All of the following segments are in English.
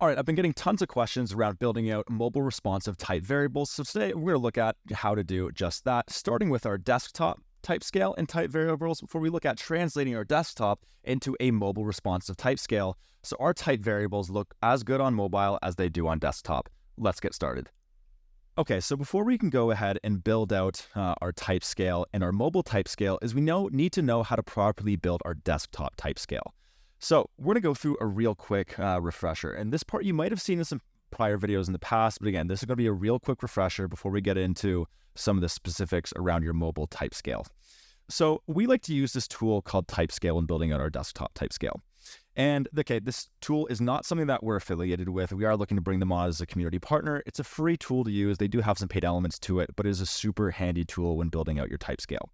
All right, I've been getting tons of questions around building out mobile responsive type variables. So today we're going to look at how to do just that, starting with our desktop typescale and type variables before we look at translating our desktop into a mobile responsive typescale. So our type variables look as good on mobile as they do on desktop. Let's get started. Okay, so before we can go ahead and build out our typescale and our mobile typescale is we need to know how to properly build our desktop typescale. So we're going to go through a real quick refresher. And this part you might have seen in some prior videos in the past, but again, this is going to be a real quick refresher before we get into some of the specifics around your mobile typescale. So we like to use this tool called Typescale when building out our desktop typescale. And okay, this tool is not something that we're affiliated with. We are looking to bring them on as a community partner. It's a free tool to use. They do have some paid elements to it, but it is a super handy tool when building out your typescale.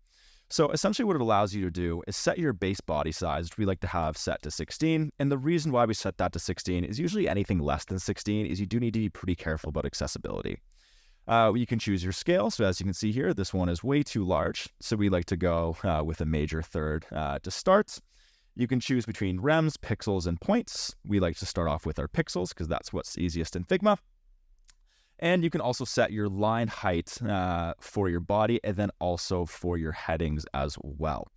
So essentially what it allows you to do is set your base body size, which we like to have set to 16. And the reason why we set that to 16 is usually anything less than 16 is you do need to be pretty careful about accessibility. You can choose your scale. So as you can see here, this one is way too large. So we like to go with a major third to start. You can choose between rems, pixels, and points. We like to start off with our pixels because that's what's easiest in Figma. And you can also set your line height for your body and then also for your headings as well.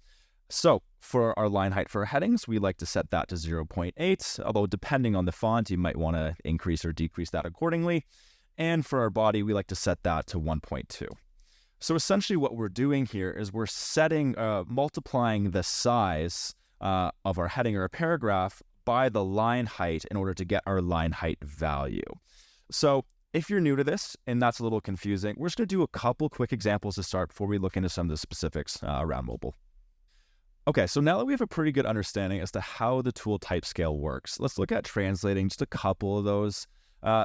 So for our line height for our headings, we like to set that to 0.8, although depending on the font, you might want to increase or decrease that accordingly. And for our body, we like to set that to 1.2. So essentially what we're doing here is we're setting, multiplying the size of our heading or a paragraph by the line height in order to get our line height value. So if you're new to this and that's a little confusing, we're just going to do a couple quick examples to start before we look into some of the specifics around mobile. Okay, so now that we have a pretty good understanding as to how the tool Typescale works, let's look at translating just a couple of those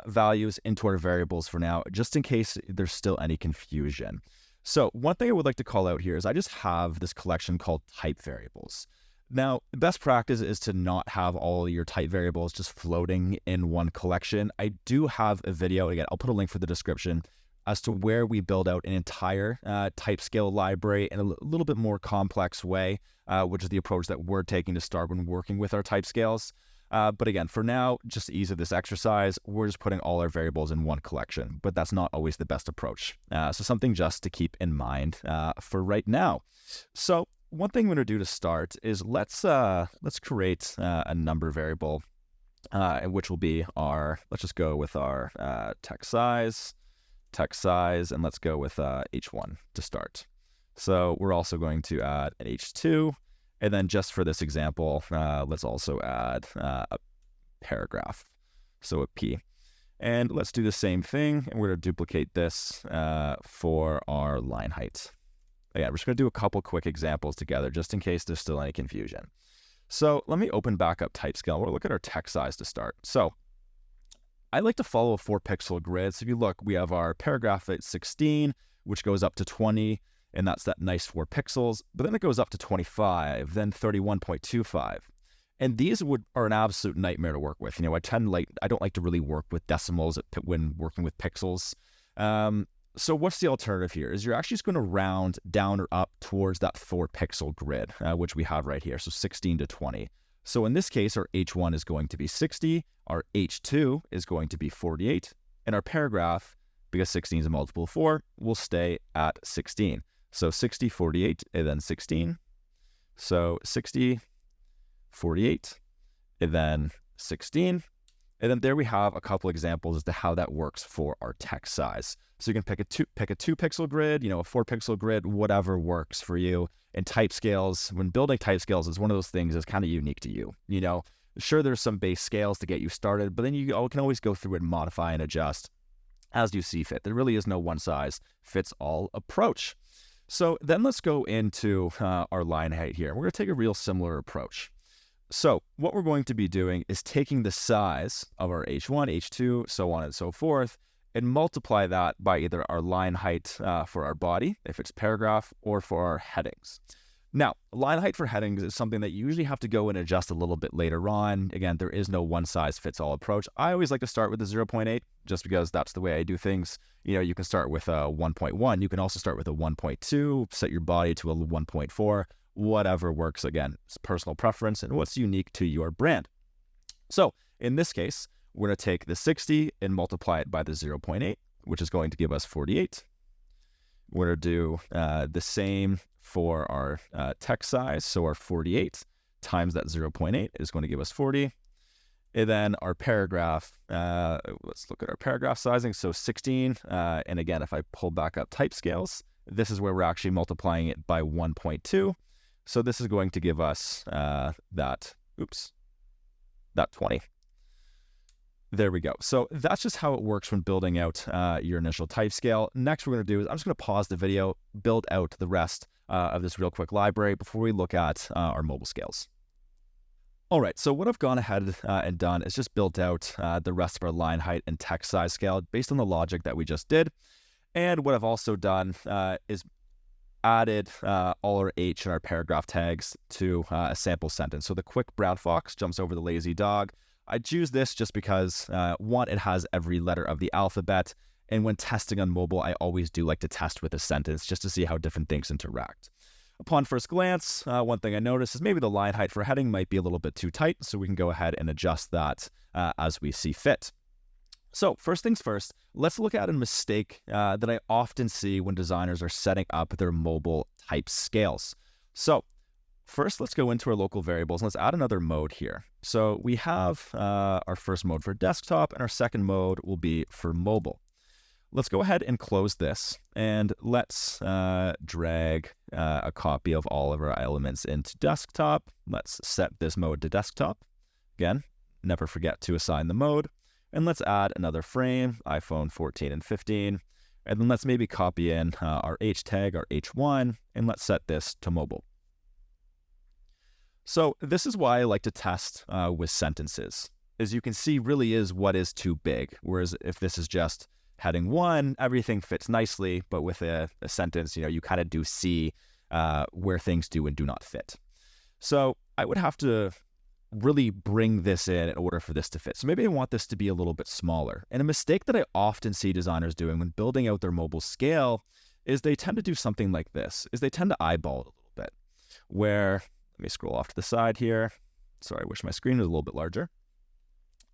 values into our variables for now, just in case there's still any confusion. So one thing I would like to call out here is I just have this collection called type variables. Now, the best practice is to not have all your type variables just floating in one collection. I do have a video, again, I'll put a link for the description, as to where we build out an entire Typescale library in a little bit more complex way, which is the approach that we're taking to start when working with our typescales. But again, for now, just to ease of this exercise, we're just putting all our variables in one collection, but that's not always the best approach. So something just to keep in mind for right now. So one thing we're going to do to start is let's create a number variable, which will be our, let's just go with our text size, and let's go with h1 to start. So we're also going to add an h2, and then just for this example, let's also add a paragraph, so a p. And let's do the same thing, and we're going to duplicate this for our line height. Again, we're just going to do a couple quick examples together just in case there's still any confusion. So let me open back up Typescale. We'll look at our text size to start. So I like to follow a 4-pixel grid. So if you look, we have our paragraph at 16, which goes up to 20, and that's that nice 4 pixels. But then it goes up to 25, then 31.25. And these are an absolute nightmare to work with. You know, I don't like to really work with decimals when working with pixels. So what's the alternative here is you're actually just going to round down or up towards that 4-pixel grid, which we have right here. So 16 to 20. So in this case, our H1 is going to be 60, our H2 is going to be 48, and our paragraph, because 16 is a multiple of 4, will stay at 16. So 60, 48, and then 16. So 60, 48, and then 16. And then there we have a couple examples as to how that works for our text size. So you can pick a 2-pixel grid, you know, a 4-pixel grid, whatever works for you. And typescales, when building typescales, is one of those things that's kind of unique to you. You know, sure, there's some base scales to get you started, but then you can always go through and modify and adjust as you see fit. There really is no one-size-fits-all approach. So then let's go into our line height here. We're going to take a real similar approach. So what we're going to be doing is taking the size of our H1, H2, so on and so forth, and multiply that by either our line height for our body, if it's paragraph, or for our headings. Now, line height for headings is something that you usually have to go and adjust a little bit later on. Again, there is no one-size-fits-all approach. I always like to start with the 0.8 just because that's the way I do things. You know, you can start with a 1.1. You can also start with a 1.2, set your body to a 1.4. Whatever works. Again, it's personal preference and what's unique to your brand. So in this case, we're going to take the 60 and multiply it by the 0.8, which is going to give us 48. We're going to do the same for our text size. So our 48 times that 0.8 is going to give us 40. And then our paragraph, let's look at our paragraph sizing. So 16, and again, if I pull back up Typescales, this is where we're actually multiplying it by 1.2. So this is going to give us that 20. There we go. So that's just how it works when building out your initial type scale. Next, we're going to do is I'm just going to pause the video, build out the rest of this real quick library before we look at our mobile scales. All right, so what I've gone ahead and done is just built out the rest of our line height and text size scale based on the logic that we just did. And what I've also done is added all our H and our paragraph tags to a sample sentence. So the quick brown fox jumps over the lazy dog. I choose this just because, one, it has every letter of the alphabet. And when testing on mobile, I always do like to test with a sentence just to see how different things interact. Upon first glance, one thing I noticed is maybe the line height for heading might be a little bit too tight, so we can go ahead and adjust that as we see fit. So first things first, let's look at a mistake that I often see when designers are setting up their mobile type scales. So first, let's go into our local variables and let's add another mode here. So we have our first mode for desktop and our second mode will be for mobile. Let's go ahead and close this and let's drag a copy of all of our elements into desktop. Let's set this mode to desktop. Again, never forget to assign the mode. And let's add another frame, iPhone 14 and 15. And then let's maybe copy in our H tag, our H1, and let's set this to mobile. So this is why I like to test with sentences. As you can see, really is what is too big. Whereas if this is just heading 1, everything fits nicely, but with a sentence, you kind of do see where things do and do not fit. So I would have to really bring this in order for this to fit. So maybe I want this to be a little bit smaller. And a mistake that I often see designers doing when building out their mobile scale is they tend to do something like this, is they tend to eyeball it a little bit, where, let me scroll off to the side here. Sorry, I wish my screen was a little bit larger.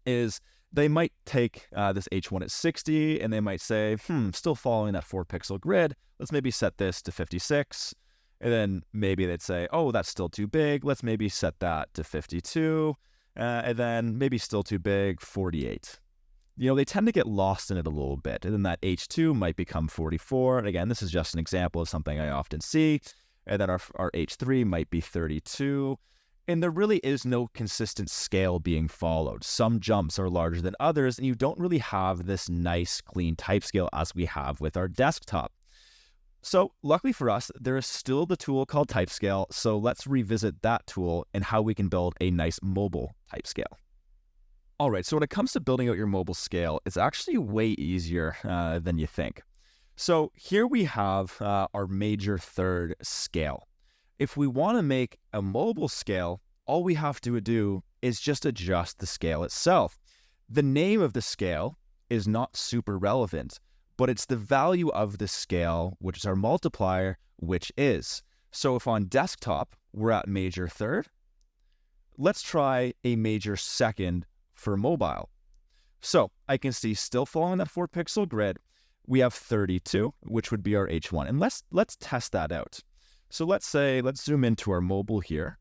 Is they might take this H1 at 60 and they might say, still following that 4-pixel grid. Let's maybe set this to 56. And then maybe they'd say, oh, that's still too big. Let's maybe set that to 52. And then maybe still too big, 48. They tend to get lost in it a little bit. And then that H2 might become 44. And again, this is just an example of something I often see. And then our H3 might be 32. And there really is no consistent scale being followed. Some jumps are larger than others, and you don't really have this nice, clean type scale as we have with our desktop. So luckily for us, there is still the tool called Typescale. So let's revisit that tool and how we can build a nice mobile type scale. All right, so when it comes to building out your mobile scale, it's actually way easier than you think. So here we have our major third scale. If we want to make a mobile scale, all we have to do is just adjust the scale itself. The name of the scale is not super relevant, but it's the value of the scale, which is our multiplier, which is. So if on desktop, we're at major third, let's try a major second for mobile. So I can see still following that 4-pixel grid, we have 32, which would be our H1. And let's test that out. So let's zoom into our mobile here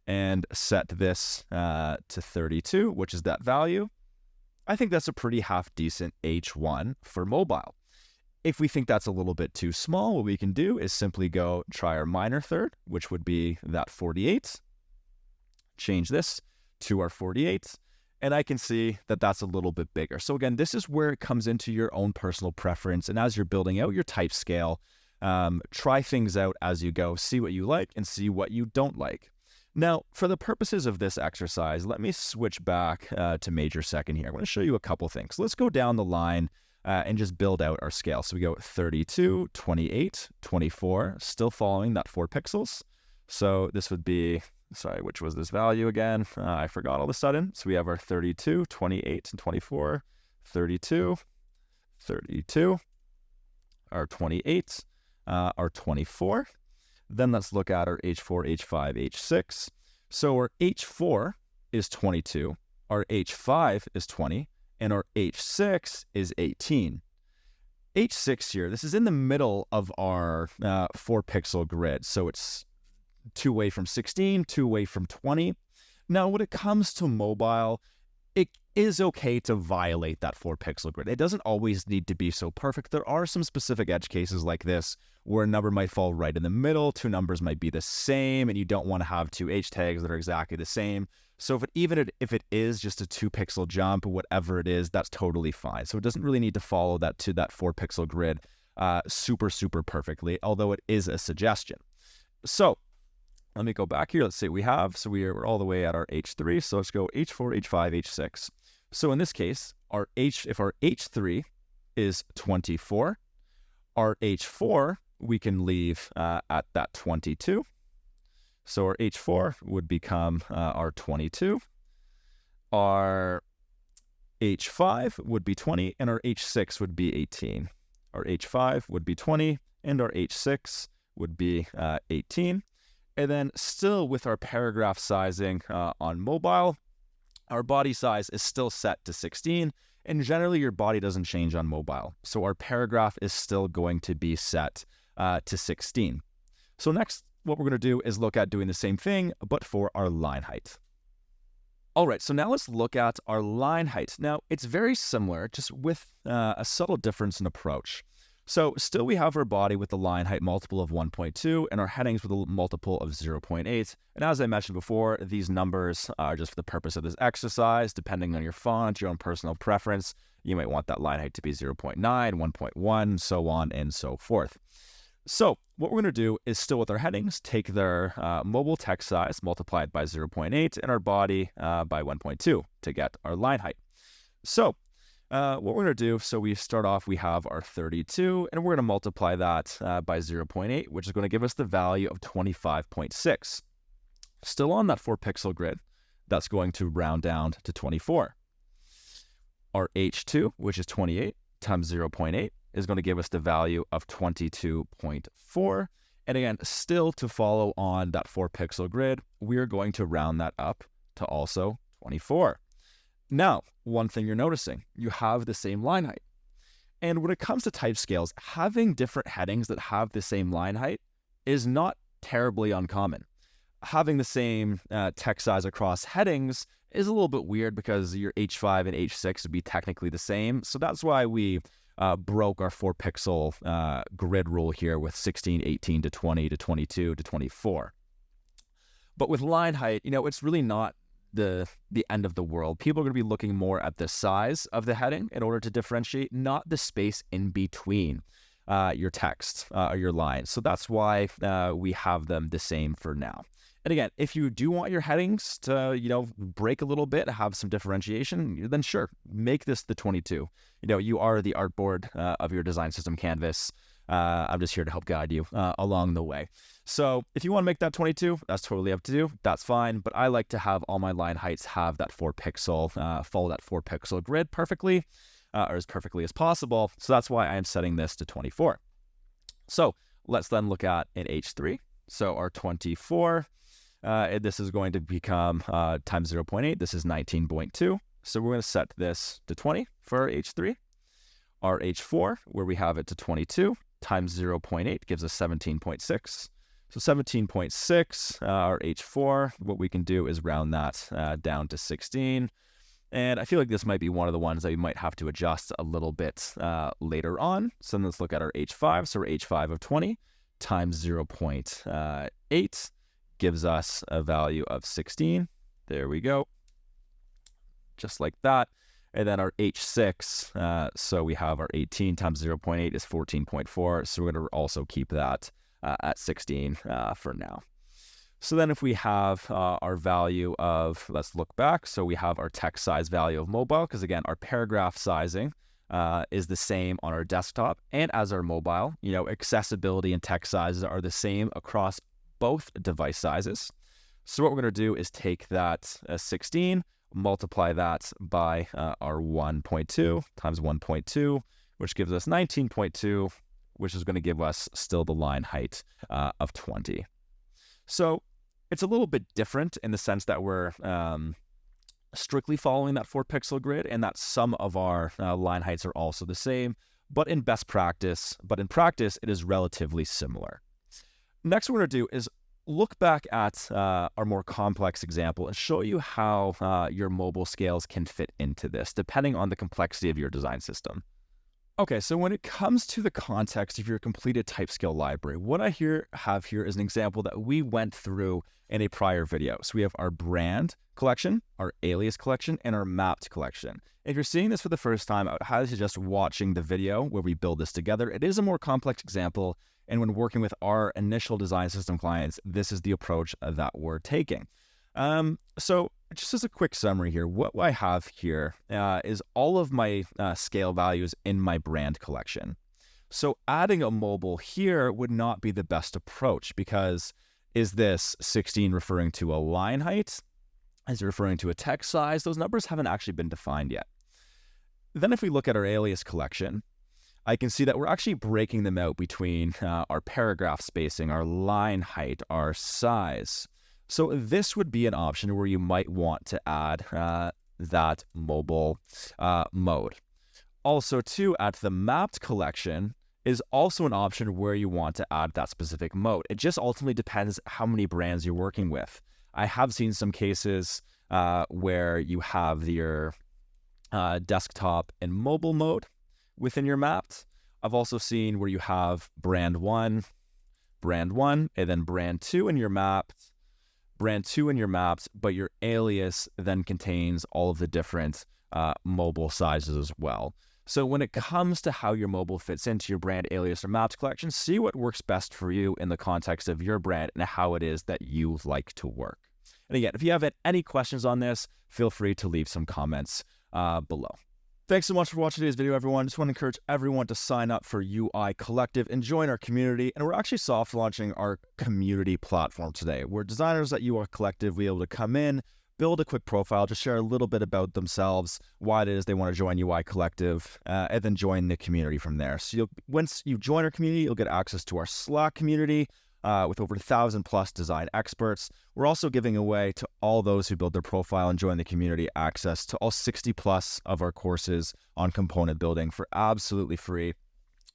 and set this to 32, which is that value. I think that's a pretty half decent H1 for mobile. If we think that's a little bit too small, what we can do is simply go try our minor third, which would be that 48. Change this to our 48. And I can see that that's a little bit bigger. So again, this is where it comes into your own personal preference. And as you're building out your type scale, try things out as you go, see what you like and see what you don't like. Now, for the purposes of this exercise, let me switch back to major second here. I want to show you a couple things. So let's go down the line and just build out our scale. So we go 32, 28, 24, still following that 4 pixels. So this would be, sorry, which was this value again? I forgot all of a sudden. So we have our 32, 28, and 24, 32, 32, our 28, our 24. Then let's look at our H4, H5, H6. So our H4 is 22, our H5 is 20, and our H6 is 18. H6 here, this is in the middle of our 4-pixel grid. So it's 2 away from 16, 2 away from 20. Now, when it comes to mobile, it is okay to violate that 4-pixel grid. It doesn't always need to be so perfect. There are some specific edge cases like this where a number might fall right in the middle, 2 numbers might be the same, and you don't want to have 2 H tags that are exactly the same. So if it is just a 2-pixel jump, whatever it is, that's totally fine. So it doesn't really need to follow that to that 4-pixel grid super perfectly, although it is a suggestion. So let me go back here. Let's see what we have. So we're all the way at our H3. So let's go H4, H5, H6. So in this case, if our H3 is 24, our H4 we can leave at that 22. So our H4 would become our 22. Our H5 would be 20, and our H6 would be 18. Our H5 would be 20, and our H6 would be 18. And then still with our paragraph sizing on mobile, our body size is still set to 16, and generally your body doesn't change on mobile. So our paragraph is still going to be set to 16. So next, what we're going to do is look at doing the same thing, but for our line height. All right, so now let's look at our line height. Now, it's very similar, just with a subtle difference in approach. So still we have our body with the line height multiple of 1.2 and our headings with a multiple of 0.8. And as I mentioned before, these numbers are just for the purpose of this exercise. Depending on your font, your own personal preference, you might want that line height to be 0.9, 1.1, so on and so forth. So what we're going to do is still with our headings, take their mobile text size, multiply it by 0.8, and our body by 1.2 to get our line height. So what we're going to do, so we start off, we have our 32, and we're going to multiply that by 0.8, which is going to give us the value of 25.6. Still on that 4-pixel grid, that's going to round down to 24. Our H2, which is 28, times 0.8, is going to give us the value of 22.4. And again, still to follow on that 4-pixel grid, we're going to round that up to also 24. Now, one thing you're noticing, you have the same line height. And when it comes to Typescales, having different headings that have the same line height is not terribly uncommon. Having the same text size across headings is a little bit weird because your H5 and H6 would be technically the same. So that's why we broke our 4-pixel grid rule here with 16, 18 to 20 to 22 to 24. But with line height, it's really not the end of the world. People are going to be looking more at the size of the heading in order to differentiate, not the space in between your text or your lines. So that's why we have them the same for now. And again, if you do want your headings to, break a little bit, have some differentiation, then sure, make this the 22. You are the artboard of your design system canvas. I'm just here to help guide you along the way. So if you want to make that 22, that's totally up to you. That's fine. But I like to have all my line heights have that 4-pixel, follow that 4-pixel grid perfectly, or as perfectly as possible. So that's why I'm setting this to 24. So let's then look at an H3. So our 24, this is going to become times 0.8. This is 19.2. So we're going to set this to 20 for our H3. Our H4, where we have it to 22, times 0.8 gives us 17.6. So 17.6, our H4, what we can do is round that down to 16. And I feel like this might be one of the ones that we might have to adjust a little bit later on. So let's look at our H5. So our H5 of 20 times 0.8 gives us a value of 16. There we go. Just like that. And then our H6, so we have our 18 times 0.8 is 14.4. So we're going to also keep that at 16 for now. So then if we have our value of, let's look back. So we have our text size value of mobile, because again, our paragraph sizing is the same on our desktop and as our mobile. Accessibility and text sizes are the same across both device sizes. So what we're going to do is take that 16, multiply that by our 1.2 times 1.2, which gives us 19.2, which is going to give us still the line height of 20. So it's a little bit different in the sense that we're strictly following that 4-pixel grid, and that some of our line heights are also the same, but in practice, it is relatively similar. Next, what we're going to do is look back at our more complex example and show you how your mobile scales can fit into this, depending on the complexity of your design system. Okay, so when it comes to the context of your completed Typescale library, what I have here is an example that we went through in a prior video. So we have our brand collection, our alias collection, and our mapped collection. If you're seeing this for the first time, I would highly suggest watching the video where we build this together. It is a more complex example, and when working with our initial design system clients, this is the approach that we're taking. So just as a quick summary here, what I have here is all of my scale values in my brand collection. So adding a mobile here would not be the best approach, because is this 16 referring to a line height? Is it referring to a text size? Those numbers haven't actually been defined yet. Then if we look at our alias collection, I can see that we're actually breaking them out between our paragraph spacing, our line height, our size. So this would be an option where you might want to add that mobile mode. Also, too, at the mapped collection is also an option where you want to add that specific mode. It just ultimately depends how many brands you're working with. I have seen some cases where you have your desktop and mobile mode within your mapped. I've also seen where you have brand one, and then brand two in your mapped, but your alias then contains all of the different mobile sizes as well. So when it comes to how your mobile fits into your brand, alias, or mapped collection, see what works best for you in the context of your brand and how it is that you like to work. And again, if you have any questions on this, feel free to leave some comments below. Thanks so much for watching today's video, everyone. Just want to encourage everyone to sign up for UI Collective and join our community. And we're actually soft launching our community platform today, where designers at UI Collective will be able to come in, build a quick profile, just share a little bit about themselves, why it is they want to join UI Collective, and then join the community from there. So once you join our community, you'll get access to our Slack community, with over 1,000+ design experts. We're also giving away to all those who build their profile and join the community access to all 60+ of our courses on component building for absolutely free.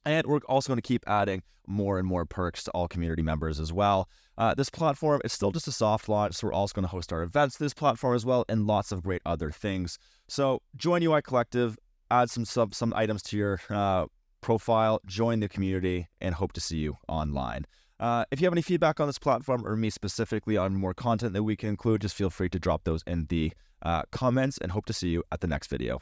And we're also going to keep adding more and more perks to all community members as well. This platform is still just a soft launch, so we're also going to host our events to this platform as well, and lots of great other things. So join UI Collective, add some items to your profile, join the community, and hope to see you online. If you have any feedback on this platform, or me specifically on more content that we can include, just feel free to drop those in the comments, and hope to see you at the next video.